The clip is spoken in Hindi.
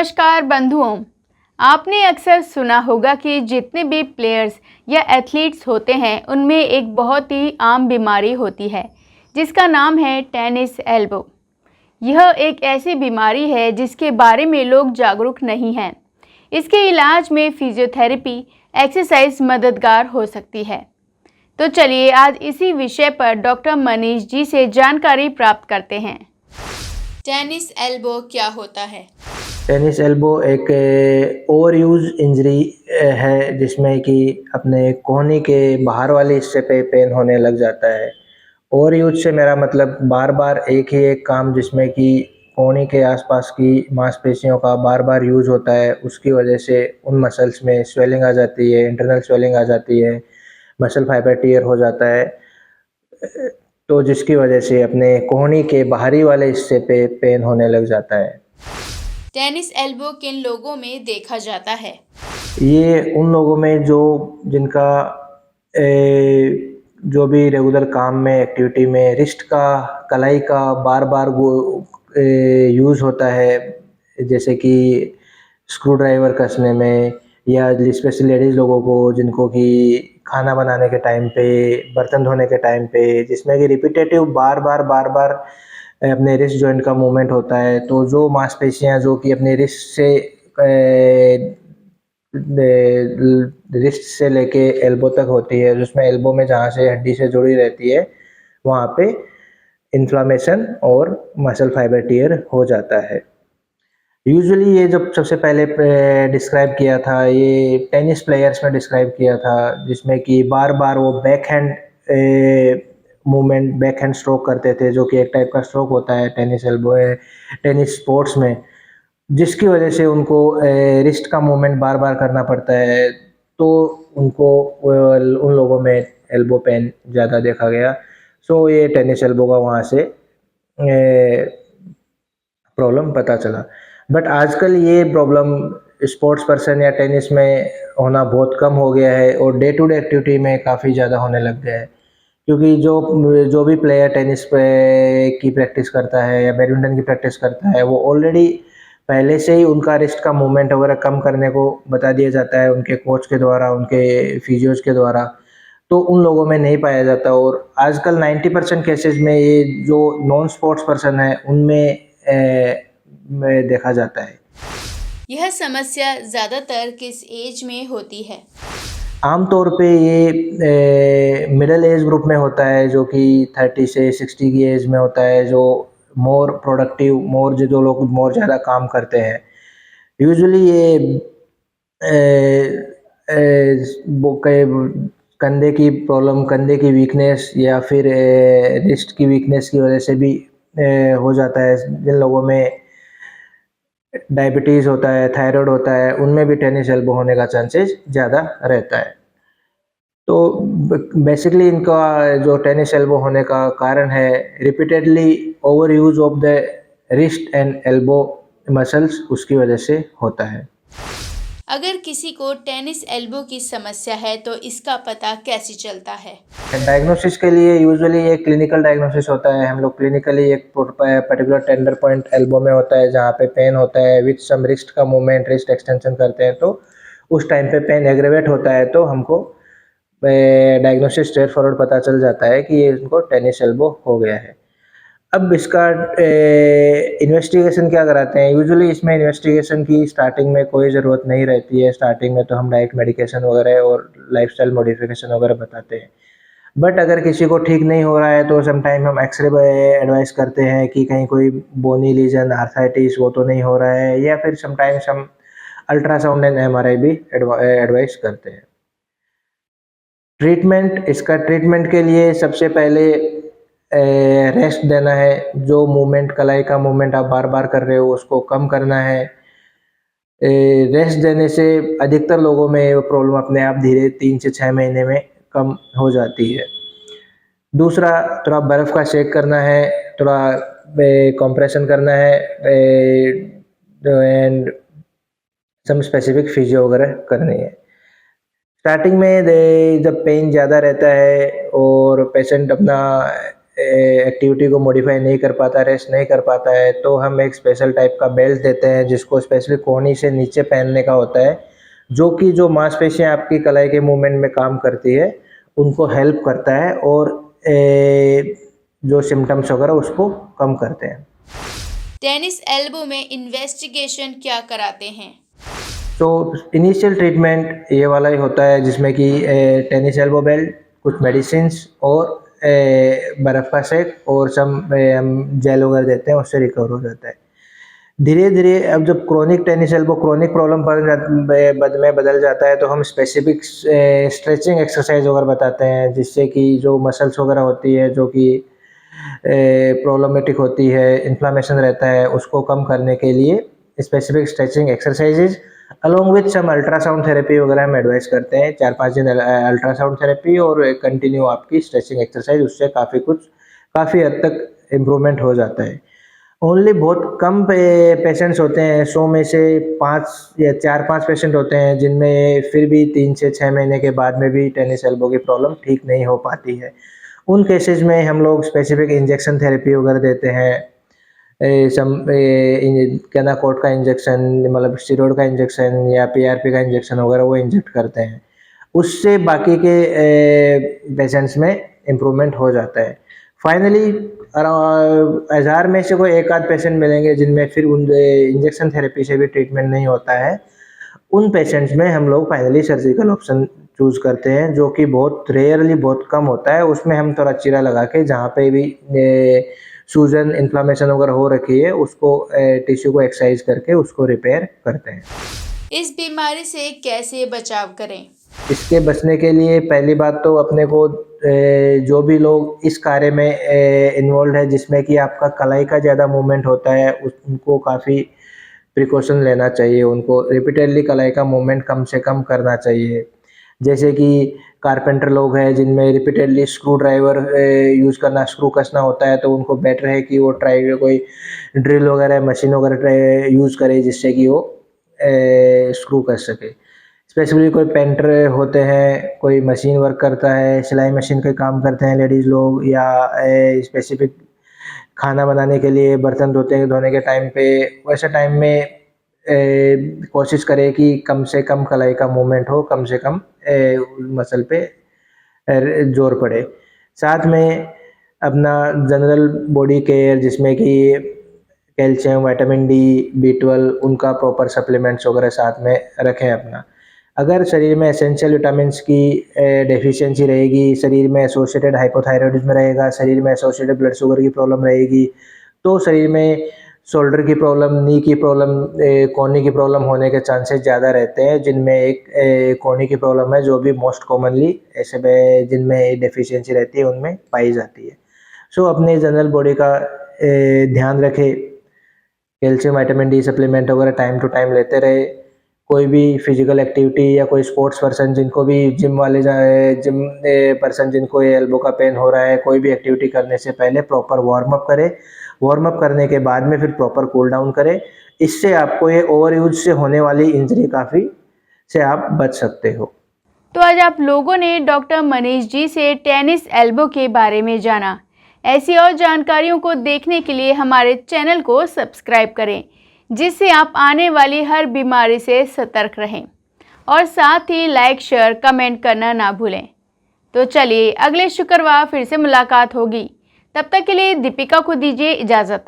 नमस्कार बंधुओं, आपने अक्सर सुना होगा कि जितने भी प्लेयर्स या एथलीट्स होते हैं उनमें एक बहुत ही आम बीमारी होती है जिसका नाम है टेनिस एल्बो। यह एक ऐसी बीमारी है जिसके बारे में लोग जागरूक नहीं हैं। इसके इलाज में फिजियोथेरेपी, एक्सरसाइज मददगार हो सकती है। तो चलिए आज इसी विषय पर डॉक्टर मनीष जी से जानकारी प्राप्त करते हैं। टेनिस एल्बो क्या होता है? टेनिस एल्बो एक ओवर यूज इंजरी है जिसमें कि अपने कोहनी के बाहर वाले हिस्से पे पेन होने लग जाता है। ओवर यूज से मेरा मतलब बार बार एक ही एक काम जिसमें कि कोहनी के आसपास की मांसपेशियों का बार बार यूज होता है, उसकी वजह से उन मसल्स में स्वेलिंग आ जाती है, इंटरनल स्वेलिंग आ जाती है, मसल फाइबर टियर हो जाता है। तो जिसकी वजह से अपने कोहनी के बाहरी वाले हिस्से पे पेन होने लग जाता है। टेनिस एल्बो किन लोगों में देखा जाता है? ये उन लोगों में जिनका जो भी रेगुलर काम में, एक्टिविटी में रिस्ट का, कलाई का बार बार वो यूज़ होता है, जैसे कि स्क्रू ड्राइवर कसने में, या स्पेशली लेडीज़ लोगों को जिनको कि खाना बनाने के टाइम पे, बर्तन धोने के टाइम पे, जिसमें कि रिपीटेटिव बार बार अपने रिस्ट जॉइंट का मूवमेंट होता है। तो जो मांसपेशियाँ जो कि अपने रिस्ट से लेके एल्बो तक होती है, जिसमें एल्बो में जहाँ से हड्डी से जुड़ी रहती है वहाँ पे इन्फ्लामेशन और मसल फाइबर टियर हो जाता है। यूजुअली ये जब सबसे पहले डिस्क्राइब किया था, ये टेनिस प्लेयर्स में डिस्क्राइब किया था, जिसमें कि बार बार वो back hand movement, back hand stroke करते थे, जो कि एक टाइप का स्ट्रोक होता है टेनिस एल्बो टेनिस स्पोर्ट्स में, जिसकी वजह से उनको रिस्ट का मूवमेंट बार बार करना पड़ता है। तो उनको उन लोगों में एल्बो पेन ज़्यादा देखा गया। सो ये टेनिस एल्बो का वहाँ से प्रॉब्लम पता चला। बट आजकल ये प्रॉब्लम स्पोर्ट्स पर्सन या टेनिस में होना बहुत कम हो गया है और डे टू डे एक्टिविटी में काफ़ी ज़्यादा होने लग गया है, क्योंकि जो भी प्लेयर टेनिस पे की प्रैक्टिस करता है या बैडमिंटन की प्रैक्टिस करता है, वो ऑलरेडी पहले से ही उनका रिस्ट का मूवमेंट वगैरह कम करने को बता दिया जाता है उनके कोच के द्वारा, उनके फिजियोज के द्वारा। तो उन लोगों में नहीं पाया जाता और आजकल 90% केसेस में ये जो नॉन स्पोर्ट्स पर्सन है उनमें में देखा जाता है। यह समस्या ज़्यादातर किस एज में होती है? आमतौर पे ये मिडिल एज ग्रुप में होता है, जो कि 30 से 60 की एज में होता है, जो मोर प्रोडक्टिव, जो लोग मोर ज़्यादा काम करते हैं। यूजुअली ये कंधे की प्रॉब्लम, कंधे की वीकनेस या फिर रिस्ट की वीकनेस की वजह से भी हो जाता है। जिन लोगों में डायबिटीज़ होता है, थायराइड होता है, उनमें भी टेनिस एल्बो होने का चांसेस ज़्यादा रहता है। तो बेसिकली इनका जो टेनिस एल्बो होने का कारण है, repeatedly over use of the wrist and elbow muscles, उसकी वजह से होता है। अगर किसी को टेनिस एल्बो की समस्या है तो इसका पता कैसे चलता है? डायग्नोसिस के लिए यूजुअली एक क्लिनिकल डायग्नोसिस होता है। हम लोग क्लिनिकली एक पर्टिकुलर टेंडर पॉइंट एल्बो में होता है जहाँ पे पेन होता है, विथ सम रिस्ट का मूवमेंट, रिस्ट एक्सटेंशन करते हैं तो उस टाइम पे पेन एग्रेवेट होता है, तो हमको डायग्नोसिस स्ट्रेट फॉरवर्ड पता चल जाता है कि ये इनको टेनिस एल्बो हो गया है। अब इसका इन्वेस्टिगेशन क्या कराते हैं? यूजुअली इसमें इन्वेस्टिगेशन की स्टार्टिंग में कोई ज़रूरत नहीं रहती है। स्टार्टिंग में तो हम डायरेक्ट मेडिकेशन वगैरह और लाइफस्टाइल मॉडिफिकेशन वगैरह बताते हैं। बट अगर किसी को ठीक नहीं हो रहा है तो समटाइम हम एक्सरे एडवाइस करते हैं कि कहीं कोई बोनी लीजन, आर्थराइटिस वो तो नहीं हो रहा है, या फिर समटाइम्स हम अल्ट्रासाउंड एंड एमआरआई भी एडवाइस करते हैं। इसका ट्रीटमेंट के लिए सबसे पहले रेस्ट देना है। जो मूवमेंट, कलाई का मूवमेंट आप बार बार कर रहे हो उसको कम करना है। रेस्ट देने से अधिकतर लोगों में ये प्रॉब्लम अपने आप धीरे 3 से 6 महीने में कम हो जाती है। दूसरा, थोड़ा बर्फ़ का शेक करना है, थोड़ा कंप्रेशन करना है, एंड सम स्पेसिफिक फिजियो वगैरह करनी है। स्टार्टिंग में जब पेन ज़्यादा रहता है और पेशेंट अपना एक्टिविटी को मॉडिफाई नहीं कर पाता, रेस्ट नहीं कर पाता है, तो हम एक स्पेशल टाइप का बेल्ट देते हैं जिसको स्पेशली कोहनी से नीचे पहनने का होता है, जो कि जो मांसपेशियाँ आपकी कलाई के मूवमेंट में काम करती है उनको हेल्प करता है और जो सिम्टम्स वगैरह उसको कम करते हैं। टेनिस एल्बो में इन्वेस्टिगेशन क्या कराते हैं? तो इनिशियल ट्रीटमेंट ये वाला ही होता है जिसमें कि टेनिस एल्बो बेल्ट, कुछ मेडिसिन्स और बर्फ़ का सेक और हम जेल वगैरह देते हैं, उससे रिकवर हो जाता है। धीरे धीरे अब जब chronic tennis elbow chronic problem में बदल जाता है तो हम स्पेसिफिक स्ट्रेचिंग एक्सरसाइज वगैरह बताते हैं, जिससे कि जो मसल्स वगैरह होती है जो कि प्रॉब्लमेटिक होती है, इन्फ्लामेशन रहता है, उसको कम करने के लिए specific stretching exercises along with some ultrasound therapy वगैरह हम एडवाइस करते हैं। 4-5 दिन अल्ट्रासाउंड थेरेपी और कंटिन्यू आपकी स्ट्रेचिंग एक्सरसाइज, उससे काफ़ी हद तक इम्प्रूवमेंट हो जाता है। ओनली बहुत कम पेशेंट्स होते हैं, 100 में से 5 या 4-5 पेशेंट होते हैं जिनमें फिर भी 3 से 6 महीने के बाद में भी टेनिस एल्बो की प्रॉब्लम ठीक नहीं हो पाती है। उन केसेस में हम लोग स्पेसिफिक इंजेक्शन थेरेपी वगैरह देते हैं, केनाकोट का इंजेक्शन, मतलब स्टेरॉइड का इंजेक्शन या पीआरपी का इंजेक्शन वगैरह वो इंजेक्ट करते हैं। उससे बाकी के पेशेंट्स में इम्प्रूवमेंट हो जाता है। फाइनली 1000 में से कोई एक आध पेशेंट मिलेंगे जिनमें फिर उन इंजेक्शन थेरेपी से भी ट्रीटमेंट नहीं होता है। उन पेशेंट्स में हम लोग फाइनली सर्जिकल ऑप्शन चूज़ करते हैं, जो कि बहुत रेयरली बहुत कम होता है। उसमें हम थोड़ा चीरा लगा के जहाँ पे भी सूजन इन्फ्लामेशन वगैरह हो रखी है उसको टिश्यू को एक्सरसाइज करके उसको रिपेयर करते हैं। इस बीमारी से कैसे बचाव करें? इसके बचने के लिए पहली बात तो अपने को जो भी लोग इस कार्य में इन्वॉल्व है जिसमें कि आपका कलाई का ज़्यादा मूवमेंट होता है उनको काफ़ी प्रिकॉशन लेना चाहिए। उनको रिपीटेडली कलाई का मूवमेंट कम से कम करना चाहिए। जैसे कि कारपेंटर लोग हैं जिनमें रिपीटेडली स्क्रू ड्राइवर यूज़ करना, स्क्रू कसना होता है, तो उनको बेटर है कि वो कोई ड्रिल वगैरह मशीन वगैरह यूज़ करे जिससे कि वो स्क्रू कस सके। स्पेशली कोई पेंटर होते हैं, कोई मशीन वर्क करता है, सिलाई मशीन का काम करते हैं लेडीज़ लोग, या स्पेसिफिक खाना बनाने के लिए बर्तन धोने के टाइम पे, वैसे टाइम में कोशिश करें कि कम से कम कलाई का मूवमेंट हो, कम से कम मसल पे जोर पड़े। साथ में अपना जनरल बॉडी केयर जिसमें कि कैल्शियम, विटामिन डी, B12 उनका प्रॉपर सप्लीमेंट्स वगैरह साथ में रखें अपना। अगर शरीर में एसेंशियल विटामिन्स की डेफिशिएंसी रहेगी, शरीर में एसोसिएटेड हाइपोथायरॉयडिज्म रहेगा, शरीर में एसोसिएटेड ब्लड शुगर की प्रॉब्लम रहेगी, तो शरीर में शोल्डर की प्रॉब्लम, नी की प्रॉब्लम, कोहनी की प्रॉब्लम होने के चांसेस ज़्यादा रहते हैं। जिनमें एक कोहनी की प्रॉब्लम है जो भी मोस्ट कॉमनली ऐसे में जिनमें डेफिशिएंसी रहती है उनमें पाई जाती है। सो अपने जनरल बॉडी का ध्यान रखें, कैल्शियम, विटामिन डी सप्लीमेंट वगैरह टाइम टू टाइम लेते रहे। कोई भी फिजिकल एक्टिविटी या कोई स्पोर्ट्स पर्सन जिनको भी जिम पर्सन जिनको ये एल्बो का पेन हो रहा है, कोई भी एक्टिविटी करने से पहले प्रॉपर वार्म अप करें। वार्म अप करने के बाद में फिर प्रॉपर कूल डाउन करें। इससे आपको ये ओवर यूज से होने वाली इंजरी काफ़ी से आप बच सकते हो। तो आज आप लोगों ने डॉक्टर मनीष जी से टेनिस एल्बो के बारे में जाना। ऐसी और जानकारियों को देखने के लिए हमारे चैनल को सब्सक्राइब करें, जिससे आप आने वाली हर बीमारी से सतर्क रहें, और साथ ही लाइक, शेयर, कमेंट करना ना भूलें। तो चलिए अगले शुक्रवार फिर से मुलाकात होगी। तब तक के लिए दीपिका को दीजिए इजाज़त।